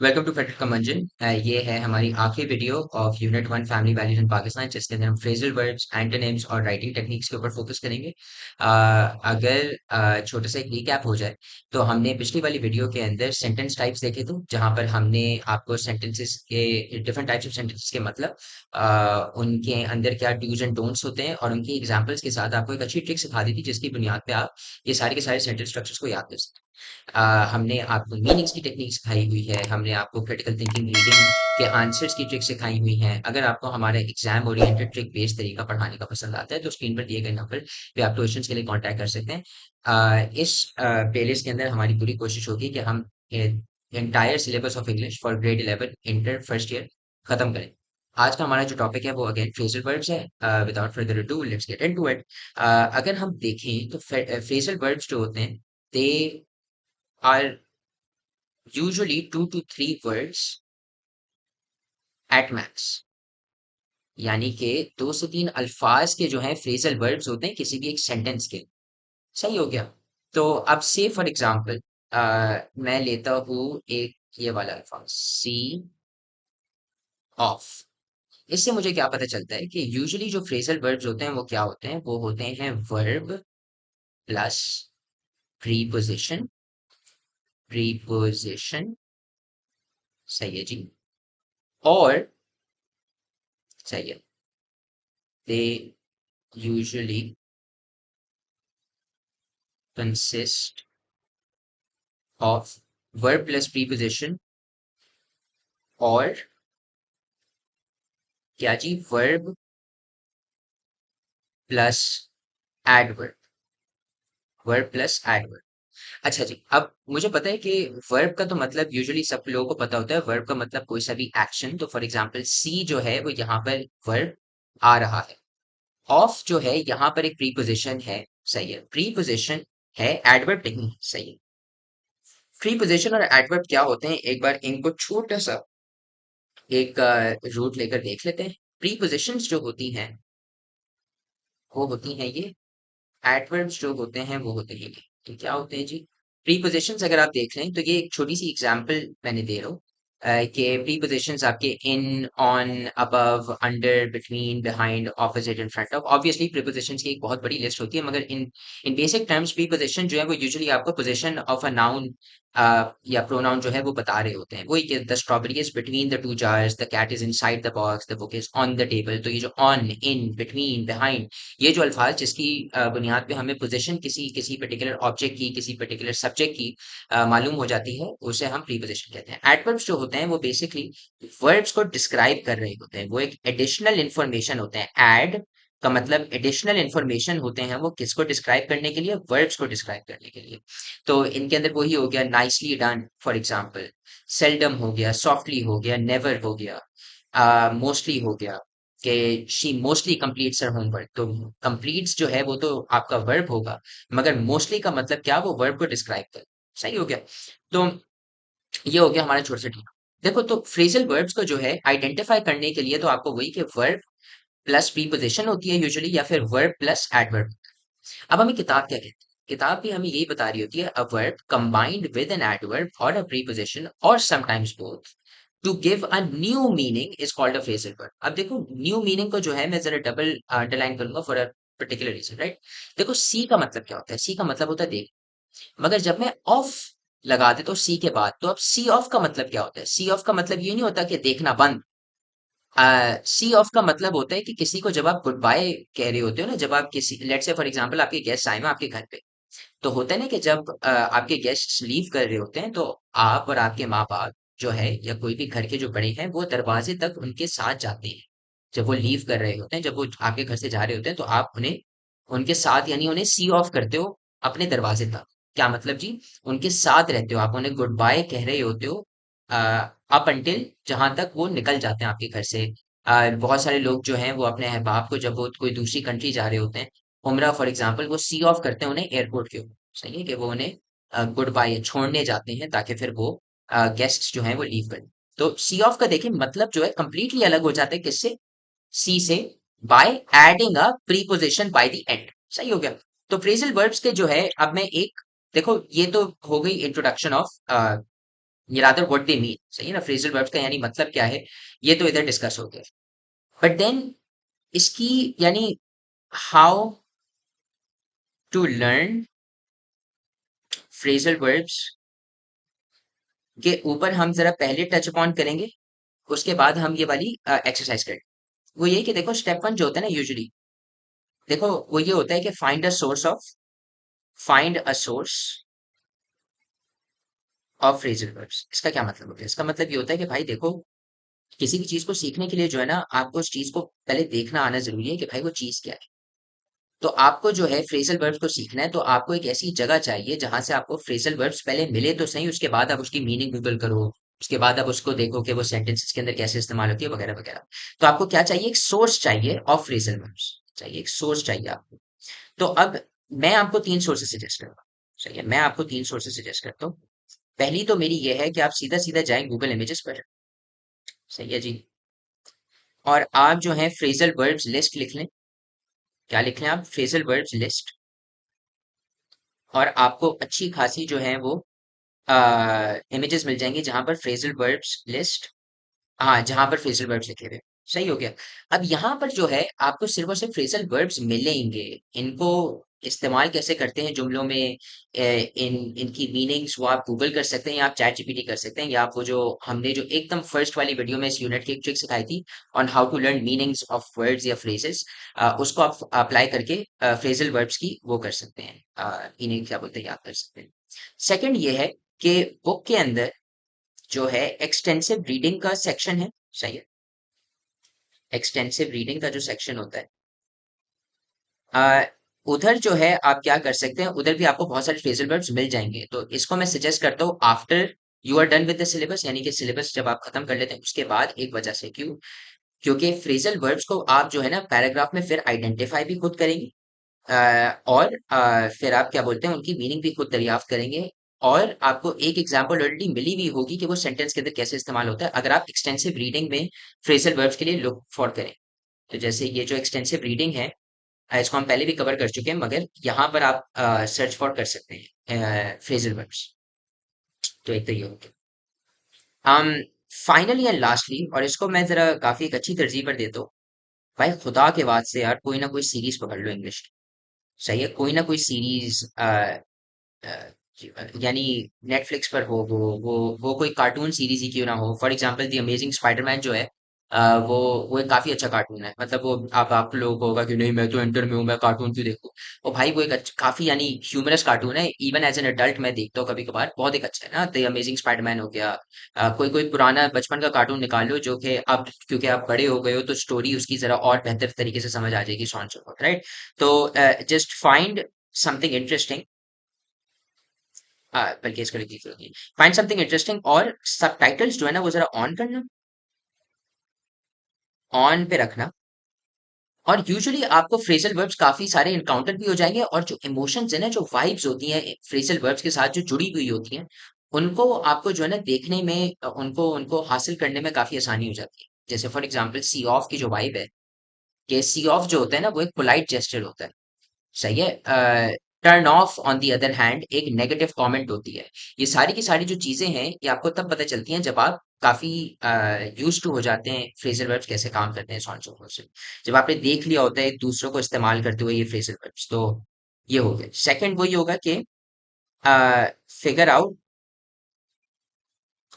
Welcome to federal का मंजन। ये है हमारी आखिरी video of unit one family values in Pakistan, जिसके अंदर हम फ्रेजल वर्ड्स, एंटोनिम्स और राइटिंग टेक्निक्स के ऊपर फोकस करेंगे। अगर छोटा सा एक रिकैप हो जाए तो हमने पिछली वाली वीडियो के अंदर सेंटेंस टाइप्स देखे थे, जहां पर हमने आपको सेंटेंसेस के डिफरेंट टाइप्स ऑफ सेंटेंसेस के मतलब उनके अंदर क्या डूज एंड डोंट्स होते हैं और उनकी एग्जांपल्स के साथ आपको एक अच्छी ट्रिक सिखा दी थी, जिसकी बुनियाद पे आप ये सारे के सारे सेंटेंस स्ट्रक्चर्स को याद कर सकते हैं। हमने आपको मीनिंग्स की टेक्निक सिखाई हुई है, हमने आपको क्रिटिकल थिंकिंग रीडिंग के आंसर्स की ट्रिक सिखाई हुई है। अगर आपको हमारा एग्जाम ओरिएंटेड ट्रिक बेस्ड तरीका पढ़ाने का पसंद आता है तो स्क्रीन पर दिए गए नंबर पे आप ट्यूशंस के लिए कांटेक्ट कर सकते हैं। इस प्लेलिस्ट के अंदर हमारी पूरी कोशिश होगी कि हम entire syllabus of English for grade 11 inter first year खत्म करें। आज का हमारा जो टॉपिक है वो अगेन फ्रेजल वर्ड्स है। Without further ado let's get into it. अगर हम देखें तो फ्रेजल वर्ड्स जो होते हैं दे are usually 2 to 3 words at max। यानी कि 2 से 3 अल्फाज के जो है फ्रेजल वर्ड्स होते हैं किसी भी एक सेंटेंस के। सही हो गया। तो अब से फॉर एग्जांपल मैं लेता हूँ एक ये वाला अल्फाज सी ऑफ। इससे मुझे क्या पता चलता है कि यूजुअली जो फ्रेजल वर्ड्स होते हैं वो क्या होते हैं, वो होते हैं वर्ब प्लस प्रीपोजिशन। प्रीपोजिशन सही है जी। और सही है, they usually consist of verb plus preposition और क्या जी, verb plus adverb। verb plus adverb। अच्छा जी, अब मुझे पता है कि वर्ब का तो मतलब यूजुअली सब लोगों को पता होता है। वर्ब का मतलब कोई सा भी एक्शन। तो फॉर एग्जांपल सी जो है वो यहाँ पर वर्ब आ रहा है। ऑफ जो है यहाँ पर एक प्रीपोजिशन है। सही है, प्रीपोजिशन है, एडवर्ब नहीं है। सही है। प्रीपोजिशन और एडवर्ब क्या होते हैं, एक बार इनको छोटा सा एक रूट लेकर देख लेते हैं। प्रीपोजिशंस जो होती हैं वो होती हैं ये, एडवर्ब्स जो होते हैं वो होते हैं ये। तो क्या होते हैं जी, प्रीपोजिशंस अगर आप देख लें तो ये एक छोटी सी एग्जांपल मैंने दे रहा हूँ कि प्रीपोजिशंस आपके in, on, above, under, between, behind, opposite, in front of. Obviously prepositions की एक बहुत बड़ी लिस्ट होती है, मगर in in basic terms preposition जो है वो यूजुअली आपको पोजिशन ऑफ अ नाउन या प्रोनाउन जो है वो बता रहे होते हैं। वही कि the strawberry is between the 2 jars, the cat is inside the box, the book is on the table. तो ये जो ऑन, इन, बिटवीन, बिहाइंड, ये जो अल्फाज जिसकी बुनियाद पे हमें पोजीशन किसी किसी पर्टिकुलर ऑब्जेक्ट की, किसी पर्टिकुलर सब्जेक्ट की मालूम हो जाती है, उसे हम प्रीपोजिशन कहते हैं। एडवर्ब्स जो होते हैं वो बेसिकली वर्ड्स को डिस्क्राइब कर रहे होते हैं, वो एक एडिशनल इंफॉर्मेशन होते हैं। एड का मतलब एडिशनल इंफॉर्मेशन होते हैं, वो किसको डिस्क्राइब करने के लिए, वर्ड्स को डिस्क्राइब करने के लिए। तो इनके अंदर वही हो गया nicely done for example, seldom हो गया, सॉफ्टली हो गया, नेवर हो गया, मोस्टली हो गया कि she mostly completes her homework. तो कंप्लीट्स जो है वो तो आपका वर्ब होगा, मगर मोस्टली का मतलब क्या, वो वर्ब को डिस्क्राइब कर। सही हो गया। तो ये हो गया हमारा छोटा सा टीम। देखो, तो फ्रेजल वर्ब्स को जो है आइडेंटिफाई करने के लिए तो आपको वही कि वर्ब प्लस प्रीपोजिशन होती है यूजुअली, या फिर वर्ब प्लस एडवर्ब। अब हमें किताब क्या कहती है, किताब भी हमें यही बता रही होती है, a verb combined with an adverb और अ प्रीपोजिशन और sometimes both to give a new meaning is called a phrasal verb. अब देखो, न्यू मीनिंग को जो है मैं जरा डबल अंडरलाइन करूंगा for a particular reason, right. देखो, सी का मतलब क्या होता है, सी का मतलब होता है देख। मगर जब मैं ऑफ लगा देता हूँ सी के बाद, तो अब सी ऑफ का मतलब क्या होता है, सी ऑफ का मतलब ये नहीं होता कि देखना बंद। सी ऑफ का मतलब होता है कि किसी को जब आप गुड बाय कह रहे होते हो ना, जब आप किसी, लेट से फॉर एग्जांपल आपके गेस्ट आए हुए हैं आपके घर पे, तो होता है ना कि जब आपके गेस्ट लीव कर रहे होते हैं तो आप और आपके माँ बाप जो है या कोई भी घर के जो बड़े हैं वो दरवाजे तक उनके साथ जाते हैं। जब वो लीव कर रहे होते हैं, जब वो आपके घर से जा रहे होते हैं, तो आप उन्हें उनके साथ, यानी उन्हें सी ऑफ करते हो अपने दरवाजे तक। क्या मतलब जी, उनके साथ रहते हो, आप उन्हें गुड बाय कह रहे होते हो अप अंटिल जहां तक वो निकल जाते हैं आपके घर से। बहुत सारे लोग जो हैं वो अपने अहबाब को जब वो कोई दूसरी कंट्री जा रहे होते हैं, उमरा फॉर एग्जाम्पल, वो सी ऑफ करते हैं उन्हें एयरपोर्ट के ऊपर। सही है कि वो उन्हें गुड बाय छोड़ने जाते हैं ताकि फिर वो गेस्ट जो हैं वो लीव करें। तो सी ऑफ का देखिए मतलब जो है कंप्लीटली अलग हो जाता है किससे, सी से, by adding a preposition by the end. सही हो गया। तो फ्रेजल वर्ब्स के जो है, अब मैं एक, देखो ये तो हो गई इंट्रोडक्शन ऑफ ये रादर व्हाट दे मीन, सही है ना, फ्रेजल वर्ब्स का यानी मतलब क्या है, ये तो इधर डिस्कस हो गया। बट देन इसकी यानी how to learn phrasal verbs के ऊपर हम जरा पहले टच अपॉन करेंगे, उसके बाद हम ये वाली एक्सरसाइज करें। वो ये कि देखो स्टेप वन जो होता है ना यूजुअली, देखो वो ये होता है कि find a source of phrasal verbs. इसका क्या मतलब होता है? इसका मतलब ये होता है कि भाई देखो, किसी भी चीज को सीखने के लिए जो है ना, आपको उस चीज को पहले देखना आना जरूरी है कि भाई वो चीज क्या है। तो आपको जो है फ्रेजल वर्ब्स को सीखना है, तो आपको एक ऐसी जगह चाहिए जहां से आपको फ्रेजल वर्ब्स पहले मिले तो सही, उसके बाद आप उसकी मीनिंग गूगल करो, उसके बाद आप उसको देखो कि वो सेंटेंसेस के अंदर कैसे इस्तेमाल होती है वगैरह वगैरह। तो आपको क्या चाहिए? एक सोर्स चाहिए ऑफ फ्रेजल वर्ब्स, चाहिए एक सोर्स चाहिए आपको। तो अब मैं आपको तीन सोर्सेस सजेस्ट करता हूँ। सही है, मैं आपको तीन सोर्सेस सजेस्ट करता हूँ। पहली तो मेरी ये है कि आप सीधा सीधा जाएं गूगल इमेजेस पर। सही है जी। और आप जो है फ्रेजल वर्ब्स लिस्ट लिख लें। क्या लिख लें आप? Phrasal verbs list. और आपको अच्छी खासी जो है वो इमेजेस मिल जाएंगी जहां पर फ्रेजल वर्ब्स लिस्ट, हाँ जहां पर फ्रेजल वर्ब्स लिखे हुए। सही हो गया। अब यहाँ पर जो है आपको सिर्फ और सिर्फ फ्रेजल वर्ब्स मिलेंगे। इनको इस्तेमाल कैसे करते हैं जुमलों में, इनकी मीनिंग्स वो आप गूगल कर सकते हैं, या आप चैट जीपीटी कर सकते हैं, या आप वो जो हमने जो एकदम फर्स्ट वाली वीडियो में इस यूनिट की एक ट्रिक सिखाई थी on how to learn meanings of words या फ्रेजेस, उसको आप अप्लाई करके फ्रेजल वर्ब्स की वो कर सकते हैं, इन्हें क्या बोलते हैं याद कर सकते हैं। सेकंड ये है कि बुक के अंदर जो है एक्सटेंसिव रीडिंग का सेक्शन है। सही है, एक्सटेंसिव रीडिंग का जो सेक्शन होता है, अ, उधर जो है आप क्या कर सकते हैं, उधर भी आपको बहुत सारे फ्रेजल वर्ब्स मिल जाएंगे। तो इसको मैं सजेस्ट करता हूँ after you are done with the syllabus, यानी कि सिलेबस जब आप खत्म कर लेते हैं उसके बाद। एक वजह से क्यों? क्योंकि फ्रेजल वर्ब्स को आप जो है ना पैराग्राफ में फिर आइडेंटिफाई भी खुद करेंगे, और फिर आप क्या बोलते हैं उनकी मीनिंग भी खुद दरियाफ्त करेंगे। और आपको एक एग्जांपल ऑलरेडी मिली हुई होगी कि वो सेंटेंस के अंदर कैसे इस्तेमाल होता है, अगर आप एक्सटेंसिव रीडिंग में फ्रेजल वर्ब्स के लिए लुक फॉर करें। तो जैसे ये जो एक्सटेंसिव रीडिंग है, इसको हम पहले भी कवर कर चुके हैं, मगर यहाँ पर आप सर्च फॉर कर सकते हैं फ्रेजल वर्ब्स। तो एक तो ये हो गया। हम फाइनली एंड लास्टली, और इसको मैं जरा काफी एक अच्छी तरजीह पर देता हूँ, भाई खुदा के बाद से यार कोई ना कोई सीरीज पकड़ लो इंग्लिश की। सही है, कोई ना कोई सीरीज, अ, यानी नेटफ्लिक्स पर हो, वो कोई कार्टून सीरीज ही क्यों ना हो। For example the amazing Spiderman जो है, वो वो एक काफी अच्छा कार्टून है। मतलब वो आप लोगों को होगा कि नहीं मैं तो इंटर में हूँ, मैं कार्टून क्यों देखूं। वो भाई वो एक काफी यानी ह्यूमरस कार्टून है। इवन एज एन अडल्ट मैं देखता हूँ कभी कभार, बहुत एक अच्छा है ना। द अमेजिंग स्पाइडरमैन हो गया, कोई कोई पुराना बचपन का कार्टून निकाल लो जो कि अब क्योंकि आप बड़े हो गए हो तो स्टोरी उसकी जरा और बेहतर तरीके से समझ आ जाएगी, सॉन्ग सो राइट। तो जस्ट फाइंड समथिंग इंटरेस्टिंग, बल्कि इसको लिखी होगी, फाइंड समथिंग इंटरेस्टिंग, और सबटाइटल्स जो है ना वो जरा ऑन करना, ऑन पे रखना। और यूजुअली आपको फ्रेजल वर्ब्स काफी सारे इनकाउंटर भी हो जाएंगे, और जो इमोशंस है ना, जो वाइब्स होती हैं फ्रेजल वर्ब्स के साथ जो जुड़ी हुई होती हैं, उनको आपको जो है ना देखने में, उनको उनको हासिल करने में काफी आसानी हो जाती है। जैसे फॉर एग्जांपल सी ऑफ की जो वाइब है, कि सी ऑफ जो होता है ना वो एक पोलाइट जेस्चर होता है। सही है। Turn off on the other hand एक नेगेटिव कमेंट होती है। ये सारी की सारी जो चीजें हैं ये आपको तब पता चलती हैं जब आप काफी यूज टू हो जाते हैं फ्रेजल वर्ब्स कैसे काम करते हैं, सॉन्ग सो से। जब आपने देख लिया होता है एक दूसरों को इस्तेमाल करते हुए ये फ्रेजल वर्ब्स, तो ये हो गया। सेकंड वही होगा कि figure out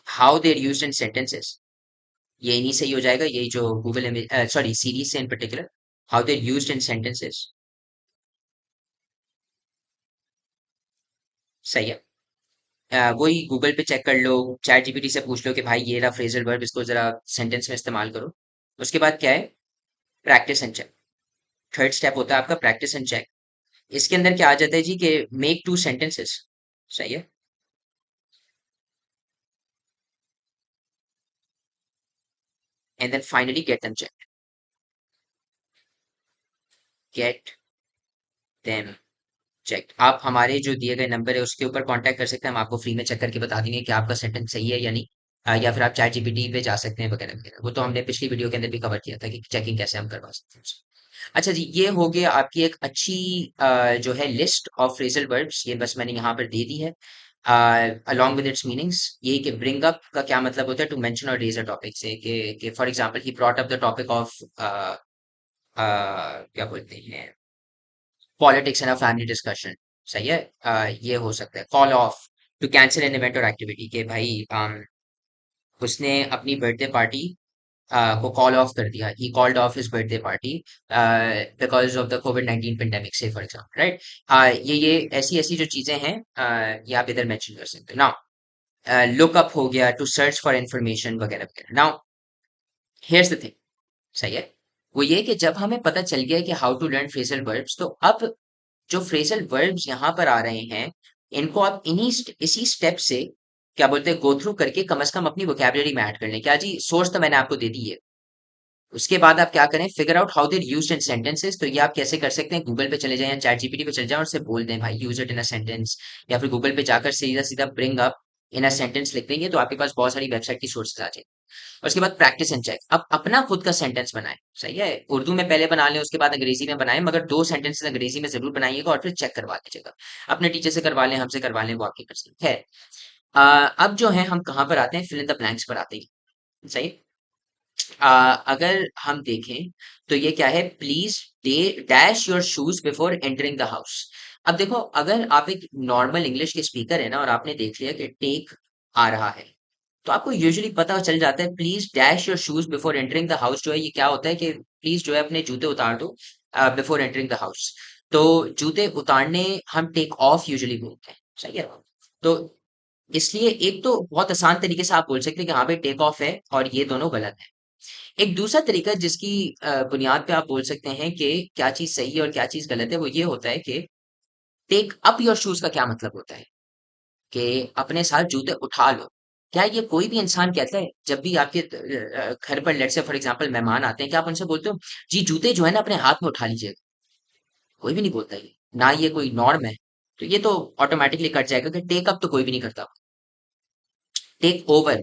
how they are used in sentences. ये इन्हीं से ही हो जाएगा, यही जो गूगल सॉरी सीरीज से in particular, how they are used in sentences. सही है। वही गूगल पे चेक कर लो, चैट जीपीटी से पूछ लो कि भाई ये रहा फ्रेजल वर्ब, इसको जरा सेंटेंस में इस्तेमाल करो। उसके बाद क्या है? Practice and check. Third step होता है आपका प्रैक्टिस एंड चेक। इसके अंदर क्या आ जाता है जी कि मेक टू सेंटेंसेस। सही है। And then finally get them check, get them check. आप हमारे जो दिए गए नंबर है उसके ऊपर कांटेक्ट कर सकते हैं, हम आपको फ्री में चेक करके बता देंगे कि आपका सेंटेंस सही है या नहीं। या फिर आप चैट जीपीटी पे जा सकते हैं वगैरह वगैरह, वो तो हमने पिछली वीडियो के अंदर भी कवर किया था कि चेकिंग कैसे हम करवा सकते हैं उससे। अच्छा जी, ये हो गया आपकी एक अच्छी जो है लिस्ट ऑफ फ्रेजल वर्ब्स, ये बस मैंने यहाँ पर दे दी है। along with its meanings, ये कि bring up का क्या मतलब होता है, to mention or raise a topic से कि for example he brought up the topic of क्या बोलते हैं, politics in a family discussion. सही है। ये हो सकता है call of, to cancel an event और एक्टिविटी के भाई उसने अपनी बर्थडे पार्टी को कॉल ऑफ कर दिया, he called off his birthday party because of the Covid 19 pandemic से फॉर एग्जाम्पल, राइट। ये ऐसी ऐसी जो चीजें हैं ये आप इधर मेंशन कर सकते हो। नाउ लुक अप हो गया, टू सर्च फॉर इंफॉर्मेशन वगैरह वगैरह। नाउ हियर्स द थिंग, सही है, वो ये कि जब हमें पता चल गया कि how to learn phrasal verbs, तो अब जो फ्रेजल वर्ब्स यहाँ पर आ रहे हैं, इनको आप इसी स्टेप से क्या बोलते हैं, गो थ्रू करके कम से कम अपनी वोकैबुलरी में ऐड कर लें। क्या जी, सोर्स तो मैंने आपको दे दी है। उसके बाद आप क्या करें, figure out how there used in sentences. तो ये आप कैसे कर सकते हैं, गूगल पे चले जाएं या चैट जीपीटी पे चले जाएं और उससे बोल दें भाई use it in a sentence, या फिर गूगल पे जाकर सीधा सीधा bring up in a sentence लिख देंगे तो आपके पास बहुत सारी वेबसाइट की सोर्सेज आ जाएंगे। और उसके बाद प्रैक्टिस एंड चेक, अब अपना खुद का सेंटेंस बनाएं। सही है, उर्दू में पहले बना लें, उसके बाद अंग्रेजी में बनाएं, मगर 2 सेंटेंसेस अंग्रेजी में जरूर बनाइएगा और फिर चेक करवा लीजिएगा। अपने टीचर से करवा लें, हमसे करवा लें, वो आपकी मर्जी है। अब जो है हम कहाँ पर आते हैं, फिल इन द ब्लैंक्स पर आते हैं। सही। अगर हम देखें तो ये क्या है, please dash your shoes before entering the house. अब देखो, अगर आप एक नॉर्मल इंग्लिश के स्पीकर है ना और आपने देख लिया कि टेक आ रहा है, तो आपको यूजुअली पता चल जाता है please dash your shoes before entering the house जो है, ये क्या होता है कि प्लीज जो है अपने जूते उतार दो बिफोर एंटरिंग द हाउस। तो जूते उतारने हम टेक ऑफ यूजुअली बोलते हैं। सही है। तो इसलिए एक तो बहुत आसान तरीके से आप बोल सकते हैं कि हाँ भाई टेक ऑफ है, और ये दोनों गलत है। एक दूसरा तरीका जिसकी बुनियाद पे आप बोल सकते हैं कि क्या चीज सही है और क्या चीज गलत है, वो ये होता है कि टेक अप योर शूज का क्या मतलब होता है, कि अपने साथ जूते उठा लो। क्या ये कोई भी इंसान कहता है, जब भी आपके घर पर लेट्स से फॉर एग्जांपल मेहमान आते हैं, क्या आप उनसे बोलते हो जी जूते जो है ना अपने हाथ में उठा लीजिएगा? कोई भी नहीं बोलता ये, ना ये कोई नॉर्म है। तो ये तो ऑटोमेटिकली कट जाएगा कि टेक अप तो कोई भी नहीं करता। Take over,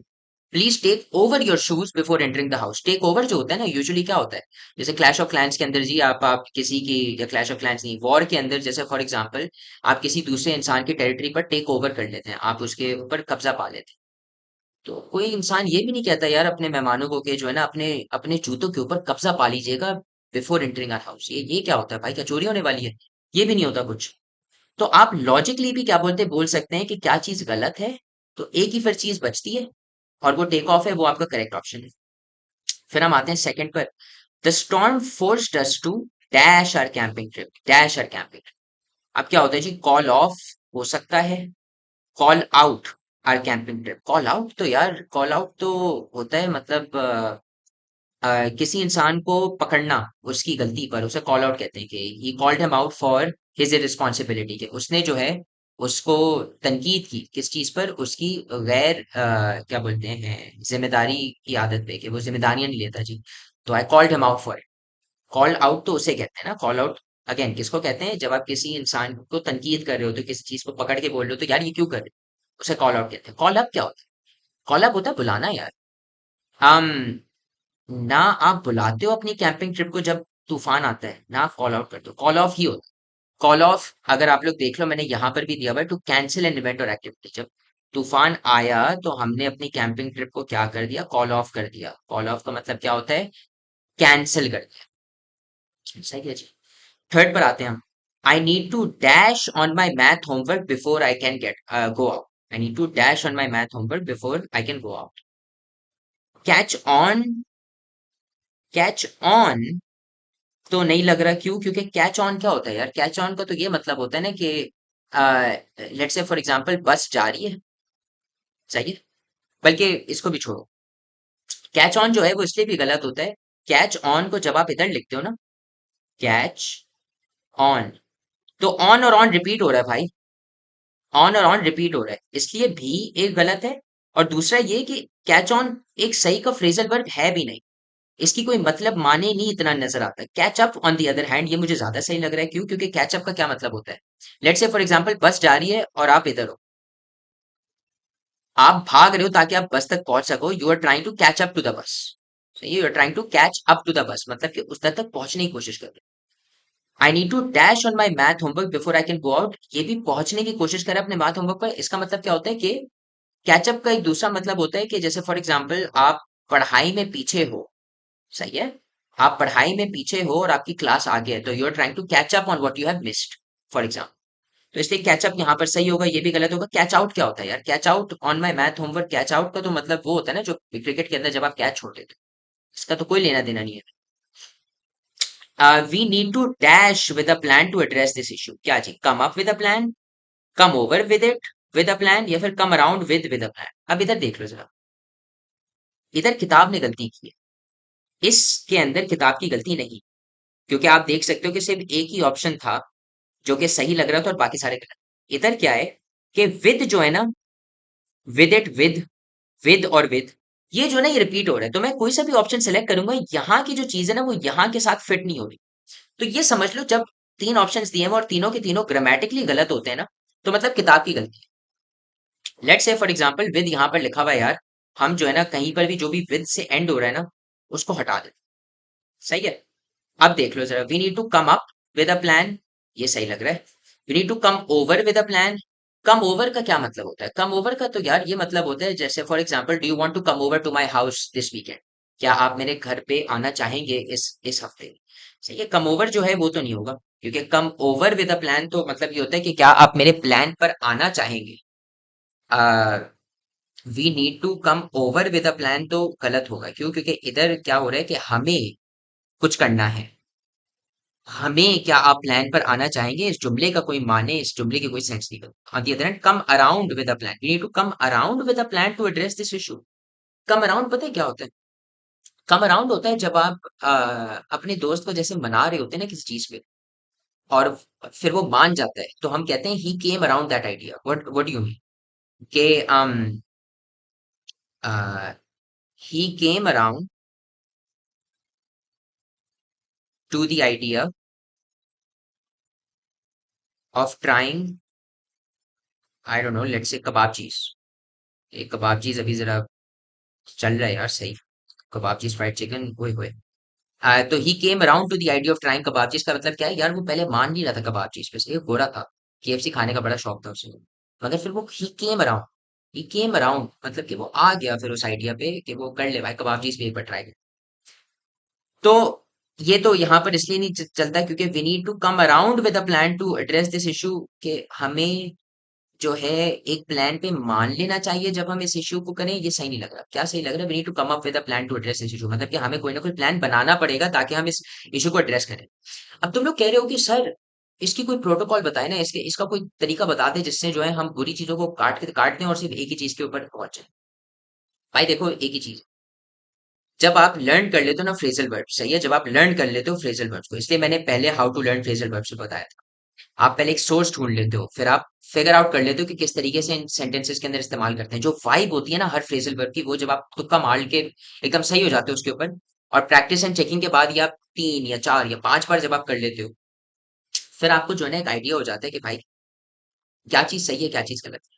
please take over your shoes before entering the house. Take over जो होता है ना, यूजुअली क्या होता है, जैसे क्लैश ऑफ क्लैंस के अंदर जी आप किसी की, या क्लैश ऑफ क्लैंस नहीं, वॉर के अंदर जैसे फॉर एग्जांपल आप किसी दूसरे इंसान की टेरिटरी पर टेक ओवर कर लेते हैं, आप उसके ऊपर कब्जा पा लेते हैं। तो कोई इंसान ये भी नहीं कहता यार अपने मेहमानों को कि जो है ना अपने अपने जूतों के ऊपर कब्जा पा लीजिएगा बिफोर एंटरिंग आवर हाउस। ये क्या होता है भाई, क्या चोरी होने वाली है? ये भी नहीं होता कुछ। तो आप लॉजिकली भी क्या बोलते बोल सकते हैं कि क्या चीज गलत है, तो एक ही फिर चीज बचती है, और वो टेक ऑफ है, वो आपका करेक्ट ऑप्शन है। फिर हम आते हैं सेकंड पर, the storm forced us to dash our camping trip, dash our camping. अब क्या होता है जी, कॉल ऑफ हो सकता है, call out our camping trip. Call out तो यार, कॉल आउट तो होता है मतलब किसी इंसान को पकड़ना उसकी गलती पर, उसे कॉल आउट कहते हैं कि he called him out for his irresponsibility, के उसने जो है उसको तनकीद की किस चीज पर, उसकी गैर क्या बोलते हैं जिम्मेदारी की आदत पे, कि वो जिम्मेदारियां नहीं लेता जी। तो I called him out for, call out तो उसे कहते हैं ना, कॉल आउट अगेन किसको कहते हैं, जब आप किसी इंसान को तनकीद कर रहे हो, तो किसी चीज को पकड़ के बोल रहे हो तो यार ये क्यों कर रहे हो, उसे कॉल आउट कहते हैं। कॉल अप क्या होता है, कॉल अप होता है बुलाना यार। हम ना, आप बुलाते हो अपनी कैंपिंग ट्रिप को जब तूफान आता है, ना आप कॉल आउट करते हो, कॉल ऑफ ही होता है। कॉल ऑफ अगर आप लोग देख लो, मैंने यहाँ पर भी दिया हुआ है, टू कैंसिल एन इवेंट और एक्टिविटी। जब तूफान आया तो हमने अपनी कैंपिंग ट्रिप को क्या कर दिया, कॉल ऑफ कर दिया। कॉल ऑफ का मतलब क्या होता है, कैंसिल कर दिया। सही है जी। थर्ड पर आते हैं हम, I need to dash on my math homework before I can get go out. I need to dash on my math homework before I can go out. Catch on, catch on तो नहीं लग रहा, क्यों? क्योंकि catch on क्या होता है यार, कैच ऑन का तो ये मतलब होता है ना कि लेट्स से फॉर एग्जांपल बस जा रही है। सही है, बल्कि इसको भी छोड़ो, कैच ऑन जो है वो इसलिए भी गलत होता है। कैच ऑन को जब आप इधर लिखते हो ना, कैच ऑन, तो ऑन और ऑन रिपीट हो रहा है भाई, ऑन और ऑन रिपीट हो रहा है, इसलिए भी एक गलत है। और दूसरा ये कि कैच ऑन एक सही का फ्रेजल वर्ब है भी नहीं, इसकी कोई मतलब माने नहीं इतना नजर आता। Catch up on the other hand ये मुझे ज्यादा सही लग रहा है, क्यों? क्योंकि कैच अप का क्या मतलब होता है, लेट्स से फॉर एग्जांपल बस जा रही है और आप इधर हो, आप भाग रहे हो ताकि आप बस तक पहुंच सको, you are trying to catch up to the bus. You are trying to catch up to the bus, मतलब कि उस तक पहुंचने की कोशिश कर रहे हो। I need to dash on my math homework before I can go out, ये भी पहुंचने की कोशिश करें अपने मैथ होमवर्क पर। इसका मतलब क्या होता है कि कैचअप का एक दूसरा मतलब होता है कि जैसे फॉर एग्जाम्पल आप पढ़ाई में पीछे हो, सही है, आप पढ़ाई में पीछे हो और आपकी क्लास आगे है, तो you are trying to catch up on what you have missed, for example. तो इसलिए कैचअप यहाँ पर सही होगा, ये भी गलत होगा। कैच आउट क्या होता है यार? Catch out on my math homework, catch out का तो मतलब वो होता है ना जो क्रिकेट के अंदर जब आप कैच छोड़ते थे, इसका तो कोई लेना देना नहीं है। We need to dash with a plan to address this issue, क्या जी? Come up with a plan, come over with it with a plan, या फिर come around with a plan. अब इधर देख लो जरा, इधर किताब ने गलती की है, इसके अंदर किताब की गलती नहीं, क्योंकि आप देख सकते हो कि सिर्फ एक ही ऑप्शन था जो कि सही लग रहा था और बाकी सारे गलत। इधर क्या है कि विद जो है ना, विद इट, विद और विद, ये जो है ना ये रिपीट हो रहा है, तो मैं कोई सा भी ऑप्शन सेलेक्ट करूंगा, यहाँ की जो चीज है ना वो यहाँ के साथ फिट नहीं हो रही। तो ये समझ लो जब तीन ऑप्शंस दिए हैं और तीनों के तीनों ग्रामेटिकली गलत होते हैं ना, तो मतलब किताब की गलती है। Let's say for example with यहाँ पर लिखा हुआ है यार, हम जो है ना कहीं पर भी जो भी विद से एंड हो रहा है ना उसको हटा दें, सही है। अब देख लो जरा, we need to come up with a plan, ये सही लग रहा है। We need to come over with a plan, come over का क्या मतलब होता है? कम ओवर का तो यार ये मतलब होता है जैसे for example, do you want to come over to my house this weekend, क्या आप मेरे घर पे आना चाहेंगे इस हफ्ते? सही है, कम ओवर जो है वो तो नहीं होगा, क्योंकि कम ओवर विद अ प्लान तो मतलब ये होता है कि क्या आप मेरे प्लान पर आना चाहेंगे। We need to come over with a plan तो गलत होगा, क्यों? क्योंकि इधर क्या हो रहा है कि हमें कुछ करना है, हमें क्या आप प्लान पर आना चाहेंगे, इस जुमले का कोई माने, इस जुमले की कोई सेंस नहीं बनता। On the other hand, come around with a plan, we need to come around with a plan to address this issue. Come around पता है क्या होता है? कम अराउंड होता है जब आप अपने दोस्त को जैसे मना रहे होते हैं ना किसी चीज पे, और फिर वो मान जाता है, तो हम कहते हैं he came around that idea. What do you mean? के he came around to the idea of trying, I don't know, let's say kebab चीज। एक कबाब चीज अभी जरा चल रहा है यार, सही। कबाब चीज फ्राइड चिकन, ओए होए। तो he came around to the idea of trying kebab cheese का मतलब क्या है यार? वो पहले मान नहीं रहा था कबाब चीज पे, ये गोरा था, केएफसी खाने का बड़ा शौक था उसे, मगर फिर वो ही केम अराउंड मतलब कि वो आ गया फिर उस आइडिया पे कि वो कर ले भाई, कबाब चीज भी एक बार ट्राई कर। तो ये तो यहाँ पर इसलिए नहीं चलता क्योंकि we need to come around with a plan to address this issue, कि हमें जो है एक प्लान पे मान लेना चाहिए जब हम इस इश्यू को करें। ये सही नहीं लग रहा। क्या सही लग रहा है? We need to come up with a plan to address this issue, मतलब कि हमें कोई ना कोई प्लान बनाना पड़ेगा ताकि हम इस इशू को एड्रेस करें। अब तुम लोग कह रहे हो कि सर इसकी कोई प्रोटोकॉल बताए ना, इसके इसका कोई तरीका बता दे जिससे जो है हम बुरी चीजों को काट दें और सिर्फ एक ही चीज के ऊपर पहुंचे। भाई देखो, एक ही चीज, जब आप लर्न कर लेते हो ना फ्रेजल वर्ब, सही है, जब आप लर्न कर लेते हो फ्रेजल वर्ब्स को, इसलिए मैंने पहले how to learn phrasal verbs बताया था। आप पहले एक सोर्स ढूंढ लेते हो, फिर आप फिगर आउट कर लेते हो कि किस तरीके से इन सेंटेंसेस के अंदर इस्तेमाल करते हैं। जो वाइब होती है ना हर फ्रेजल वर्ब की, वो जब आप तुक्का मार के एकदम सही हो जाते हो उसके ऊपर, और प्रैक्टिस एंड चेकिंग के बाद या 3 या 4 या 5 बार जब आप कर लेते हो, फिर आपको जो है ना एक आइडिया हो जाता है कि भाई क्या चीज सही है क्या चीज गलत है।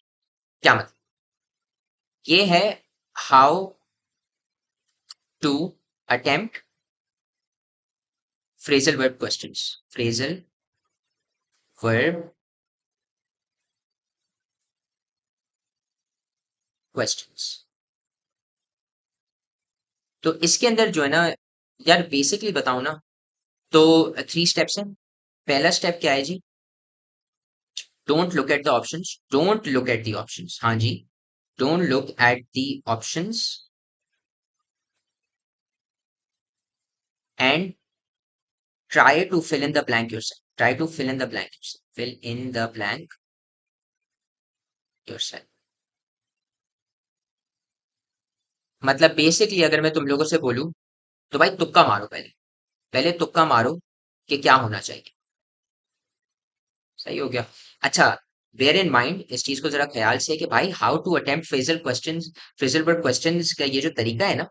क्या मतलब? ये है how to attempt phrasal verb questions, phrasal verb questions. तो इसके अंदर जो है ना यार, बेसिकली बताऊं ना, तो 3 स्टेप्स हैं। पहला स्टेप क्या है जी? Don't look at the options, don't look at the options, हाँ जी, don't look at the options and try to fill in the blank yourself, try to fill in the blank yourself, fill in the blank yourself. मतलब basically अगर मैं तुम लोगों से बोलूं, तो भाई तुक्का मारो, पहले पहले तुक्का मारो कि क्या होना चाहिए। सही हो गया। अच्छा, बेयर इन माइंड, इस चीज को जरा ख्याल से कि भाई how to attempt phrasal questions, phrasal verb questions का ये जो तरीका है ना,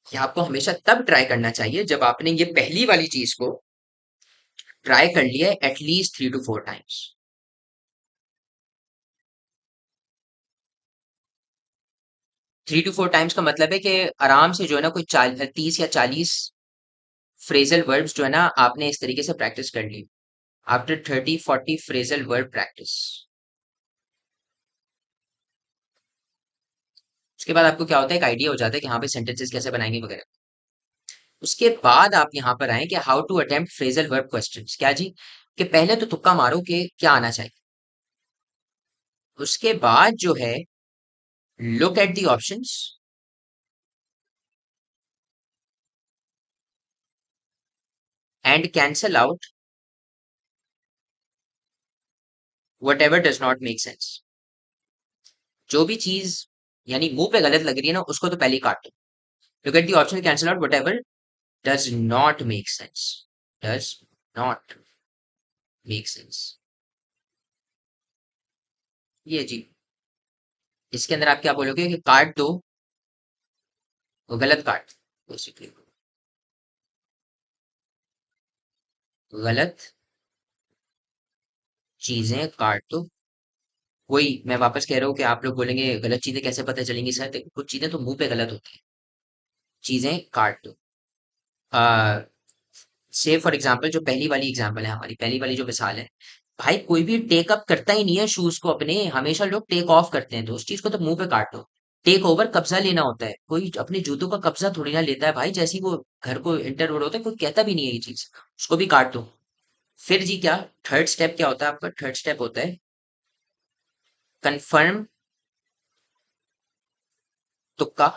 ये आपको हमेशा तब ट्राई करना चाहिए जब आपने ये पहली वाली चीज को ट्राई कर लिया है at least 3 to 4 times. 3 to 4 times का मतलब है कि आराम से जो है ना कोई 30 या 40 फ्रेजल वर्ब्स जो है ना आपने इस तरीके से प्रैक्टिस कर ली। आफ्टर 30-40 फ्रेजल वर्ब प्रैक्टिस, उसके बाद आपको क्या होता है, एक आइडिया हो जाता है कि हाँ भाई सेंटेंसेस कैसे बनाएंगे वगैरह। उसके बाद आप यहाँ पर आए कि how to attempt phrasal verb questions. क्या जी, कि पहले तो तुक्का मारो कि क्या आना चाहिए, उसके बाद जो है look at the options and cancel out whatever does not make sense. जो भी चीज यानी मुंह पे गलत लग रही है ना, उसको तो पहले ही काट दो। Look at the option, cancel out whatever does not make sense, does not make sense. ये जी, इसके अंदर आप क्या बोलोगे कि काट दो, वो गलत काट बेसिकली, गलत चीजें काट दो। वही मैं वापस कह रहा हूँ कि आप लोग बोलेंगे गलत चीजें कैसे पता चलेंगी सर, देखो कुछ चीजें तो मुंह पे गलत होती है, चीजें काट दो। से फॉर एग्जाम्पल जो पहली वाली एग्जाम्पल है, हमारी पहली वाली जो मिसाल है, भाई कोई भी टेक अप करता ही नहीं है शूज को अपने, हमेशा लोग टेक ऑफ करते हैं, तो उस चीज को तो मुंह पे काट दो। टेक ओवर कब्जा लेना होता है, कोई अपने जूतों का कब्जा थोड़ी ना लेता है भाई, जैसे ही वो घर को इंटर रोड होता है कोई कहता भी नहीं है ये चीज, उसको भी काट दो। फिर जी क्या, थर्ड स्टेप क्या होता है आपका, थर्ड स्टेप होता है कंफर्म तुक्का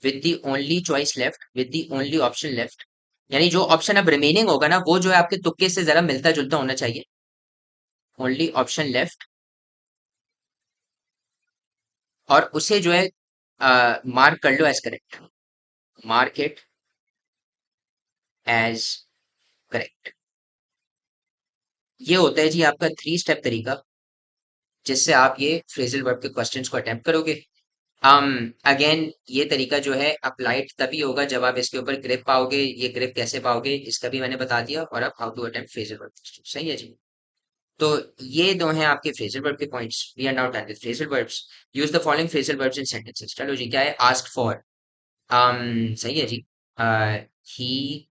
with the only choice left, with the only option left, यानी जो ऑप्शन अब रिमेनिंग होगा ना वो जो है आपके तुक्के से जरा मिलता जुलता होना चाहिए। ओनली ऑप्शन लेफ्ट, और उसे जो है मार्क कर लो as correct, mark it as correct. ये होता है जी आपका थ्री स्टेप तरीका, जिससे आप ये फ्रेजल वर्ब के क्वेश्चंस को अटेम्प्ट करोगे। अगेन ये तरीका जो है अप्लाइड तभी होगा जब आप इसके ऊपर ग्रिप पाओगे, ये ग्रिप कैसे पाओगे इसका भी मैंने बता दिया, और अब how to attempt phrasal verb question, सही है जी। तो ये दो हैं आपके फ्रेजल वर्ब के points, we are now done with phrasal verbs. Use the following phrasal verbs in sentences. चलो जी, क्या है, आस्क फॉर, सही है जी, he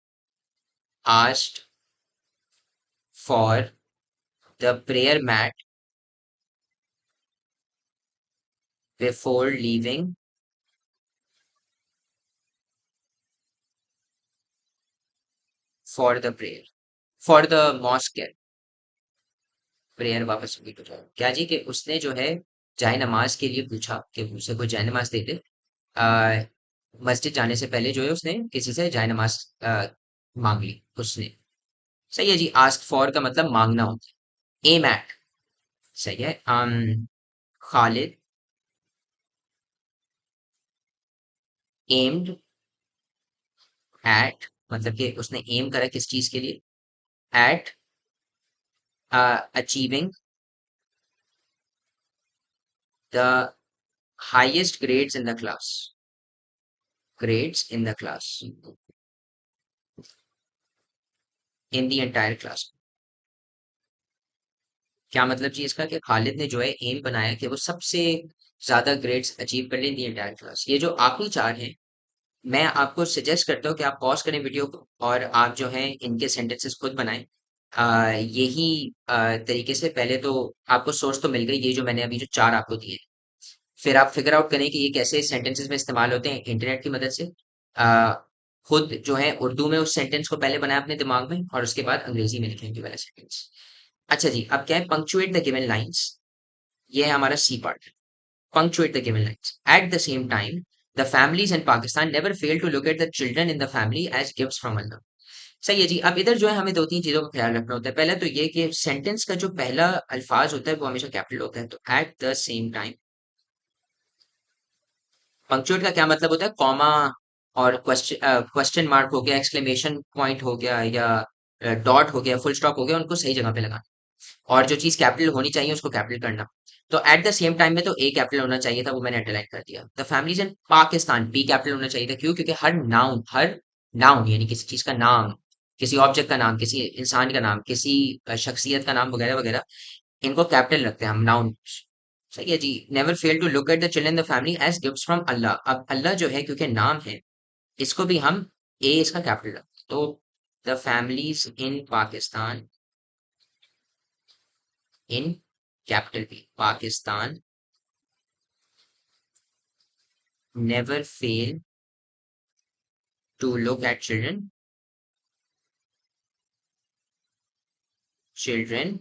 asked for the prayer mat before leaving for the prayer, for the mosque, prayer वापस repeat हो जाए क्या जी, कि उसने जो है जाय नमाज के लिए पूछा कि उसे कोई जाय नमाज दे दे। आ, मस्जिद जाने से पहले जो है उसने किसी से जाय नमाज मांग ली उसने। सही है जी, आस्क फॉर का मतलब मांगना होता है, एम एट, सही है। खालिद एम्ड एट, मतलब कि उसने एम करा किस चीज के लिए, at achieving the highest grades in the class, grades in the class, in the entire class. क्या मतलब जी इसका, कि खालिद ने जो है एम बनाया कि वो सबसे ज्यादा ग्रेड्स अचीव कर लें दी एंटायर क्लास। ये जो आखिरी चार हैं, मैं आपको सजेस्ट करता हूँ कि आप पॉज करें वीडियो को और आप जो है इनके सेंटेंसेस खुद बनाएं। यही तरीके से पहले तो आपको सोर्स तो मिल गई, ये जो मैंने अभी जो चार आपको दिए, फिर आप फिगर आउट करें कि ये कैसे सेंटेंसेस में इस्तेमाल होते हैं इंटरनेट की मदद से। आ, खुद जो है उर्दू में उस सेंटेंस को पहले बनाया अपने दिमाग में, और उसके बाद अंग्रेजी में लिखेंगे वाला सेंटेंस। अच्छा जी, अब क्या है, पंक्चुएट द गिवन लाइंस, ये है हमारा C part. Punctuate the given lines at the same time, the families in Pakistan never fail to locate the children in the family as gifts from Allah. सही है जी, अब इधर जो है हमें दो तीन चीजों का ख्याल रखना होता है। पहला तो ये कि सेंटेंस का जो पहला अल्फाज होता है वो हमेशा कैपिटल होता है, तो eight the same time. Punctuate का क्या मतलब होता है, कॉमा और क्वेश्चन मार्क हो गया, एक्सक्लेमेशन पॉइंट हो गया, या डॉट हो गया, फुल स्टॉप हो गया, उनको सही जगह पे लगाना, और जो चीज कैपिटल होनी चाहिए उसको कैपिटल करना। तो एट द सेम टाइम में तो ए कैपिटल होना चाहिए था, वो मैंने अंडरलाइन कर दिया। The families in Pakistan, P capital होना चाहिए था, क्यों, क्योंकि हर नाउन यानी किसी चीज का नाम, किसी ऑब्जेक्ट का नाम, किसी इंसान का नाम, किसी शख्सियत का नाम वगैरह वगैरह, इनको कैपिटल रखते हैं हम नाउन। सही है जी। Never fail to look at the children the family as gifts from Allah. अब अल्लाह जो है क्योंकि नाम है, इसको भी हम ए इसका कैपिटल रखते हैं। तो the families in Pakistan in capital B Pakistan never fail to look at children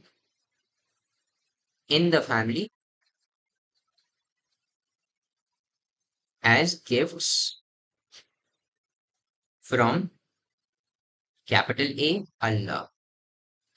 in the family as gifts from capital A Allah.